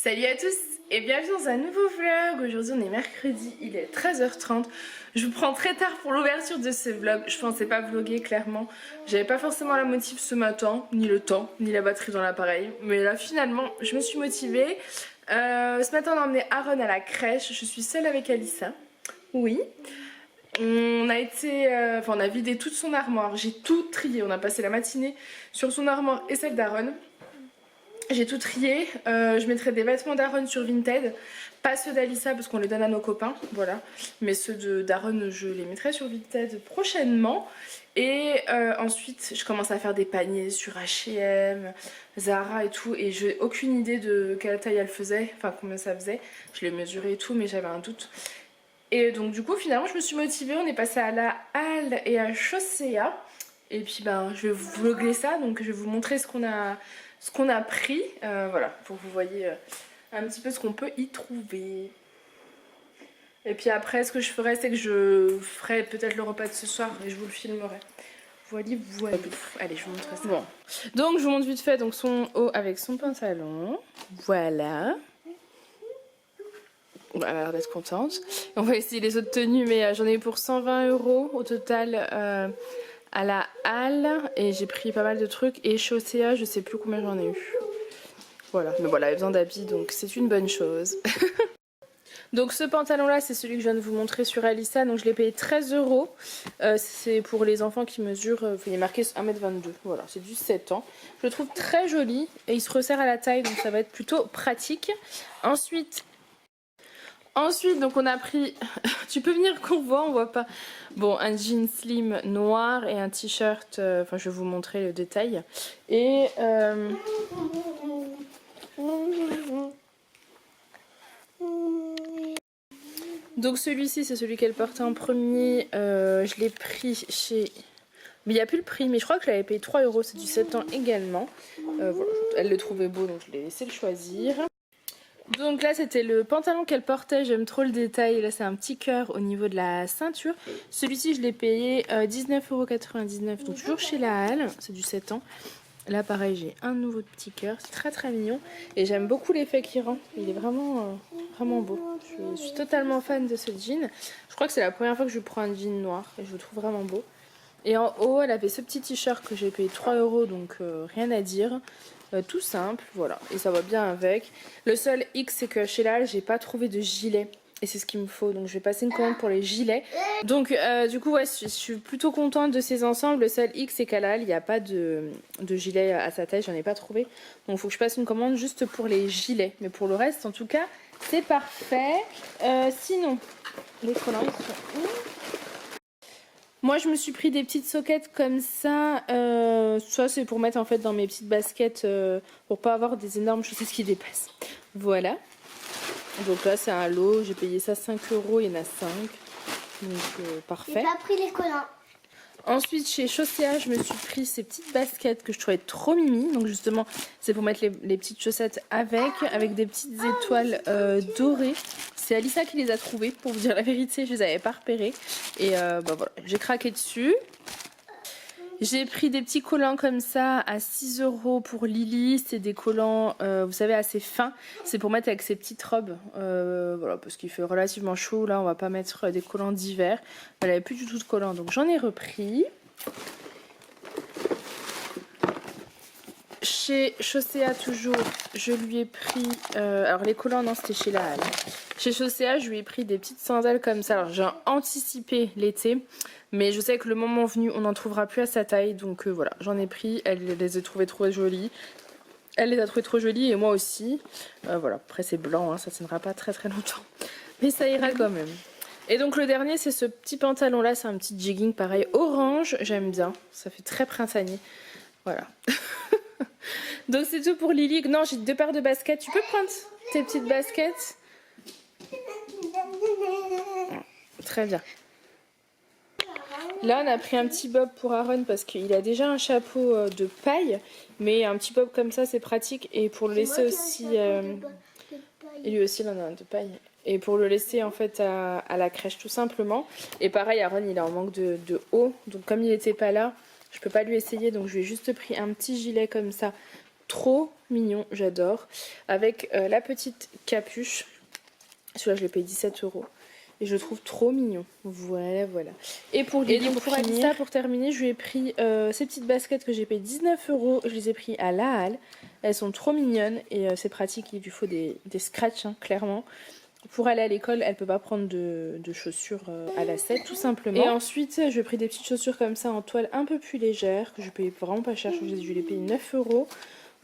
Salut à tous et bienvenue dans un nouveau vlog. Aujourd'hui on est mercredi, il est 13h30. Je vous prends très tard pour l'ouverture de ce vlog. Je pensais pas vlogger clairement. J'avais pas forcément la motive ce matin, ni le temps, ni la batterie dans l'appareil. Mais là finalement je me suis motivée. Ce matin on a emmené Aaron à la crèche. Je suis seule avec Alissa. Oui. On a été, on a vidé toute son armoire. J'ai tout trié. On a passé la matinée sur son armoire et celle d'Aaron. J'ai tout trié, je mettrai des vêtements d'Aaron sur Vinted, pas ceux d'Alissa parce qu'on les donne à nos copains, voilà. Mais ceux d'Aaron je les mettrai sur Vinted prochainement. Et ensuite je commence à faire des paniers sur H&M, Zara et tout. Et j'ai aucune idée de quelle taille elle faisait, enfin combien ça faisait. Je l'ai mesuré et tout mais j'avais un doute. Et donc du coup finalement je me suis motivée, on est passé à la Halle et à Chaussea. Et puis ben je vais vous vlogger ça, donc je vais vous montrer ce qu'on a pris, voilà, pour que vous voyez un petit peu ce qu'on peut y trouver. Et puis après ce que je ferai c'est que je ferai peut-être le repas de ce soir et je vous le filmerai. Voilà, voilà. Allez, je vous montre ça. Bon, donc je vous montre vite fait donc son haut avec son pantalon. Voilà. Elle a l'air d'être contente. On va essayer les autres tenues, mais j'en ai eu pour 120 € au total à la Halle. Et j'ai pris pas mal de trucs. Et chez Océa, je sais plus combien j'en ai eu. Voilà, mais voilà, elle a besoin d'habits, donc c'est une bonne chose. Donc ce pantalon là c'est celui que je viens de vous montrer sur Alissa, donc je l'ai payé 13 €. C'est pour les enfants qui mesurent, il est marqué 1m22, voilà, c'est du 7 ans. Je le trouve très joli et il se resserre à la taille, donc ça va être plutôt pratique. Ensuite donc on a pris, tu peux venir qu'on voit, on voit pas. Bon, un jean slim noir et un t-shirt, enfin je vais vous montrer le détail. Et donc celui-ci c'est celui qu'elle portait en premier, je l'ai pris chez... Mais il n'y a plus le prix, mais je crois que je l'avais payé 3 €, c'est du 7 ans également. Voilà, elle le trouvait beau donc je l'ai laissé le choisir. Donc là c'était le pantalon qu'elle portait, j'aime trop le détail, là c'est un petit cœur au niveau de la ceinture. Celui-ci je l'ai payé 19,99 €, donc toujours chez la Halle, c'est du 7 ans. Là pareil j'ai un nouveau petit cœur, c'est très très mignon et j'aime beaucoup l'effet qu'il rend, il est vraiment, vraiment beau. Je suis totalement fan de ce jean, je crois que c'est la première fois que je prends un jean noir et je le trouve vraiment beau. Et en haut elle avait ce petit t-shirt que j'ai payé 3 €, donc rien à dire. Tout simple, voilà, et ça va bien avec. Le seul X c'est que chez la Halle j'ai pas trouvé de gilet et c'est ce qu'il me faut, donc je vais passer une commande pour les gilets. Donc du coup ouais, je suis plutôt contente de ces ensembles. Le seul X c'est qu'à la Halle il n'y a pas de gilet à sa taille, j'en ai pas trouvé. Donc il faut que je passe une commande juste pour les gilets, mais pour le reste en tout cas c'est parfait. Sinon les collants ils sont où? Moi je me suis pris des petites soquettes comme ça, ça c'est pour mettre en fait dans mes petites baskets pour pas avoir des énormes chaussettes qui dépassent. Voilà, donc là c'est un lot, j'ai payé ça 5 €, il y en a 5, donc parfait. J'ai pas pris les collants. Ensuite chez Chaussea je me suis pris ces petites baskets que je trouvais trop mimi, donc justement c'est pour mettre les petites chaussettes avec des petites étoiles dorées. C'est Alissa qui les a trouvées, pour vous dire la vérité, je les avais pas repérées. Et bah voilà, j'ai craqué dessus. J'ai pris des petits collants comme ça à 6 € pour Lily. C'est des collants, vous savez, assez fins. C'est pour mettre avec ses petites robes. Voilà, parce qu'il fait relativement chaud. Là, on va pas mettre des collants d'hiver. Elle avait plus du tout de collants, donc j'en ai repris. Chez Chaussea toujours, je lui ai pris... alors les collants, non, c'était chez la Halle. Chez Chaussea, je lui ai pris des petites sandales comme ça. Alors j'ai anticipé l'été, mais je sais que le moment venu, on n'en trouvera plus à sa taille. Donc voilà, j'en ai pris. Elle les a trouvées trop jolies. Elle les a trouvées trop jolies et moi aussi. Voilà, après c'est blanc, hein, ça ne tiendra pas très très longtemps. Mais ça ira quand même. Et donc le dernier, c'est ce petit pantalon là. C'est un petit jegging pareil, orange. J'aime bien, ça fait très printanier. Voilà. Donc c'est tout pour Lily. Non, j'ai 2 paires de baskets. Tu peux prendre tes petites baskets? Très bien. Là on a pris un petit bob pour Aaron parce qu'il a déjà un chapeau de paille. Mais un petit bob comme ça c'est pratique. Et pour le laisser aussi... Et lui aussi il en a un de paille. Et pour le laisser en fait à la crèche tout simplement. Et pareil Aaron il est en manque de haut. Donc comme il n'était pas là, je peux pas lui essayer. Donc je lui ai juste pris un petit gilet comme ça trop mignon, j'adore. Avec la petite capuche. Celui-là, je l'ai payé 17 €. Et je le trouve trop mignon. Voilà, voilà. Et pour Alissa, pour terminer, je lui ai pris ces petites baskets que j'ai payé 19 €. Je les ai pris à la halle. Elles sont trop mignonnes et c'est pratique. Il lui faut des scratchs, hein, clairement. Pour aller à l'école, elle peut pas prendre de chaussures à lacets, tout simplement. Et ensuite, je lui ai pris des petites chaussures comme ça en toile un peu plus légère, que je payais vraiment pas cher. Je lui ai payé 9 €.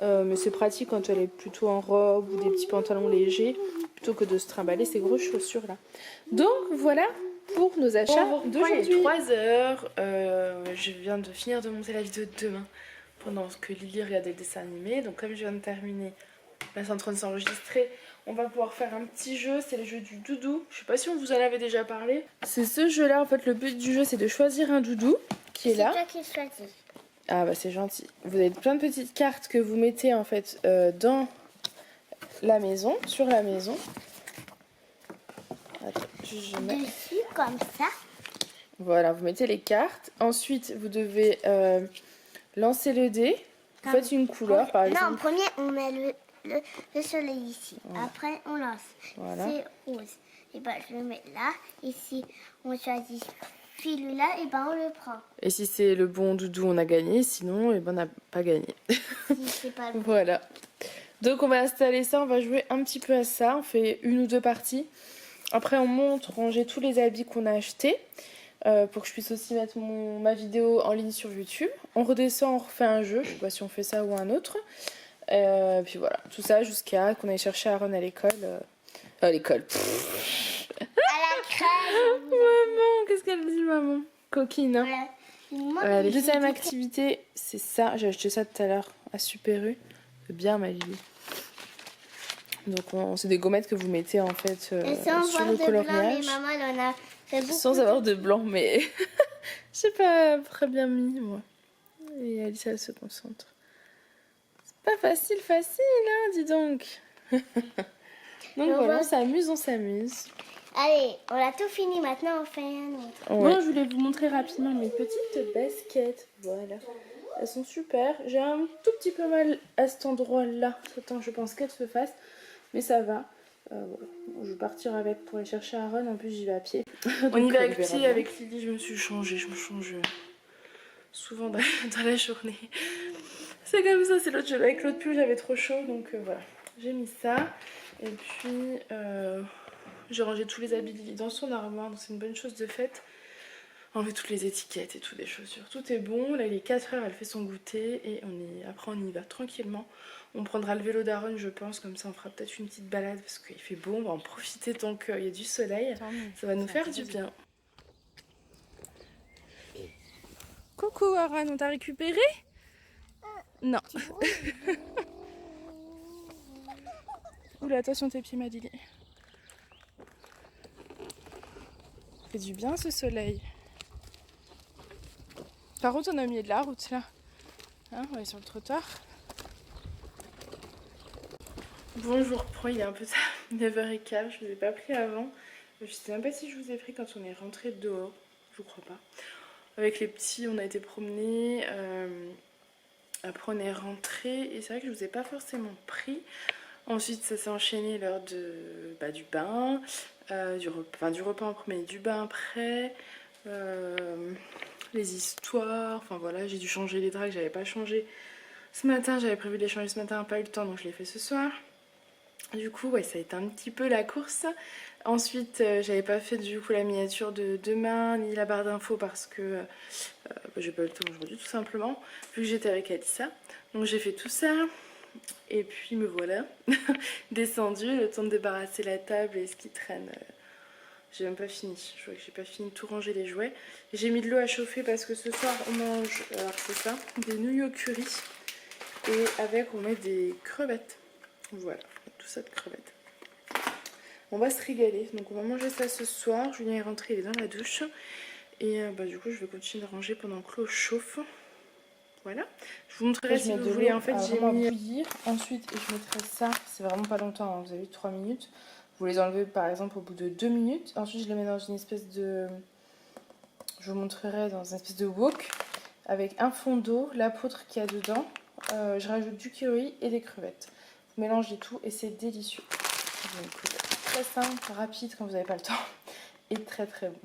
Mais c'est pratique quand elle est plutôt en robe ou des petits pantalons légers, plutôt que de se trimballer ces grosses chaussures là. Donc voilà pour nos achats d'aujourd'hui. 3 heures, je viens de finir de monter la vidéo de demain pendant que Lily regardait le dessin animé. Donc comme je viens de terminer, là c'est en train de s'enregistrer, on va pouvoir faire un petit jeu, c'est le jeu du doudou. Je sais pas si on vous en avait déjà parlé. C'est ce jeu là, en fait le but du jeu c'est de choisir un doudou qui est là. C'est toi qui choisis. Ah bah c'est gentil. Vous avez plein de petites cartes que vous mettez en fait dans la maison, sur la maison. Attends, je mets... Dessus comme ça. Voilà, vous mettez les cartes. Ensuite, vous devez lancer le dé. Vous faites une couleur par exemple. Non, en premier on met le soleil ici. Voilà. Après on lance. Voilà. C'est rose. Et ben je le mets là. Ici on choisit celui-là et ben on le prend. Et si c'est le bon doudou, on a gagné. Sinon, eh ben, on n'a pas gagné. Si c'est pas le bon. Voilà. Donc on va installer ça. On va jouer un petit peu à ça. On fait une ou deux parties. Après on monte, ranger tous les habits qu'on a achetés. Pour que je puisse aussi mettre ma vidéo en ligne sur YouTube. On redescend, on refait un jeu. Je sais pas si on fait ça ou un autre. Puis voilà, tout ça jusqu'à qu'on aille chercher Aaron à l'école. À l'école. À la crèche. Maman, qu'est-ce qu'elle dit, maman? Coquine, hein? Ouais. La deuxième activité, c'est ça. J'ai acheté ça tout à l'heure à Super U. C'est bien, ma Lily. Donc, c'est des gommettes que vous mettez en fait sur le coloriage. Blanc, mais maman, elle en a fait beaucoup. Sans avoir de blanc, mais j'ai pas très bien mis, moi. Et Alice, elle se concentre. C'est pas facile, hein, dis donc. Donc voilà, on s'amuse. Allez, on a tout fini, maintenant on fait un autre. Ouais. Bon, je voulais vous montrer rapidement mes petites baskets. Voilà. Elles sont super. J'ai un tout petit peu mal à cet endroit-là. Attends, je pense qu'elles se fassent. Mais ça va. Voilà. Je vais partir avec pour aller chercher Aaron. En plus, j'y vais à pied. On y va à pied avec Lily. Je me suis changée. Je me change souvent dans la journée. C'est comme ça. C'est l'autre jeu. Avec l'autre pull, j'avais trop chaud. Donc voilà. J'ai mis ça. Et puis, j'ai rangé tous les habits de Lily dans son armoire. Donc c'est une bonne chose de faite. Enlever toutes les étiquettes et tout des chaussures. Tout est bon. Là, il est 4 h. Elle fait son goûter. Et après, on y va tranquillement. On prendra le vélo d'Aaron, je pense. Comme ça, on fera peut-être une petite balade. Parce qu'il fait beau. On va en profiter tant qu'il y a du soleil. Ça va nous faire du bien. Coucou, Aaron. On t'a récupéré? Non. Oula, attention tes pieds, ma Lily. Fait du bien ce soleil. Par contre, on a mis de la route là. Hein, on est sur le trottoir. Bon, je vous reprends, il est un peu tard, 9h15. Je ne vous ai pas pris avant. Je sais même pas si je vous ai pris quand on est rentré dehors. Je crois pas. Avec les petits, on a été promener. Après, on est rentré. Et c'est vrai que je vous ai pas forcément pris. Ensuite, ça s'est enchaîné l'heure du bain, du repas en premier, du bain après, les histoires, enfin voilà, j'ai dû changer les draps que j'avais pas changé ce matin, j'avais prévu de les changer ce matin, pas eu le temps donc je l'ai fait ce soir. Du coup, ouais, ça a été un petit peu la course. Ensuite, j'avais pas fait du coup la miniature de demain ni la barre d'infos parce que j'ai pas eu le temps aujourd'hui tout simplement, vu que j'étais avec Alissa. Donc j'ai fait tout ça. Et puis me voilà descendue, le temps de débarrasser la table et ce qui traîne. J'ai même pas fini. Je vois que j'ai pas fini de tout ranger les jouets. J'ai mis de l'eau à chauffer parce que ce soir on mange, alors c'est ça, des nouilles au curry. Et avec on met des crevettes. Voilà, tout ça de crevettes. On va se régaler. Donc on va manger ça ce soir. Julien est rentré, il est dans la douche. Et du coup je vais continuer de ranger pendant que l'eau chauffe. Voilà, je vous montrerai si vous voulez. En fait, j'ai mis bouillir. Ensuite, je mettrai ça. C'est vraiment pas longtemps, hein. Vous avez 3 minutes. Vous les enlevez par exemple au bout de 2 minutes. Ensuite, je les mets dans une espèce de. Je vous montrerai dans une espèce de wok avec un fond d'eau, la poutre qu'il y a dedans, je rajoute du curry et des crevettes. Vous mélangez tout et c'est délicieux. Donc, très simple, rapide quand vous n'avez pas le temps et très très bon.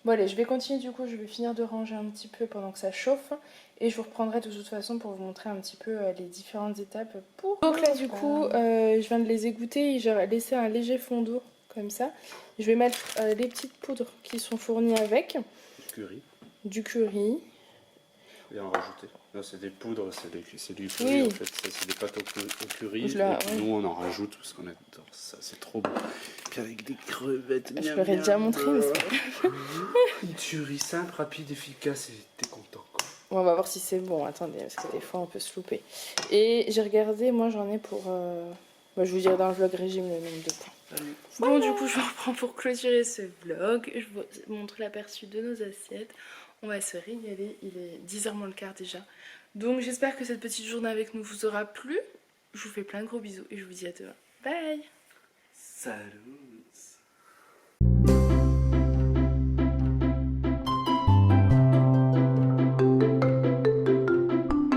Bon allez, je vais continuer du coup, je vais finir de ranger un petit peu pendant que ça chauffe et je vous reprendrai de toute façon pour vous montrer un petit peu les différentes étapes pour... Donc là du coup, je viens de les égoutter et j'ai laissé un léger fond d'eau comme ça. Je vais mettre les petites poudres qui sont fournies avec. Du curry. Et en rajouter. Là c'est des poudres, c'est du curry Oui. en fait, c'est des pâtes au curry. Oui. Nous on en rajoute parce qu'on adore ça, c'est trop bon. Puis avec des crevettes. Je l'aurais déjà montré mais c'est... Une tuerie simple, rapide, efficace et t'es content quoi. Bon, on va voir si c'est bon, attendez, parce que des fois on peut se louper. Et j'ai regardé, moi j'en ai pour... Bah, je vous dirai dans le vlog régime le nombre de points. Bon du coup je reprends pour clôturer ce vlog. Je vous montre l'aperçu de nos assiettes. On va se régaler, il est 10h moins le quart déjà. Donc j'espère que cette petite journée avec nous vous aura plu. Je vous fais plein de gros bisous et je vous dis à demain. Bye. Salut.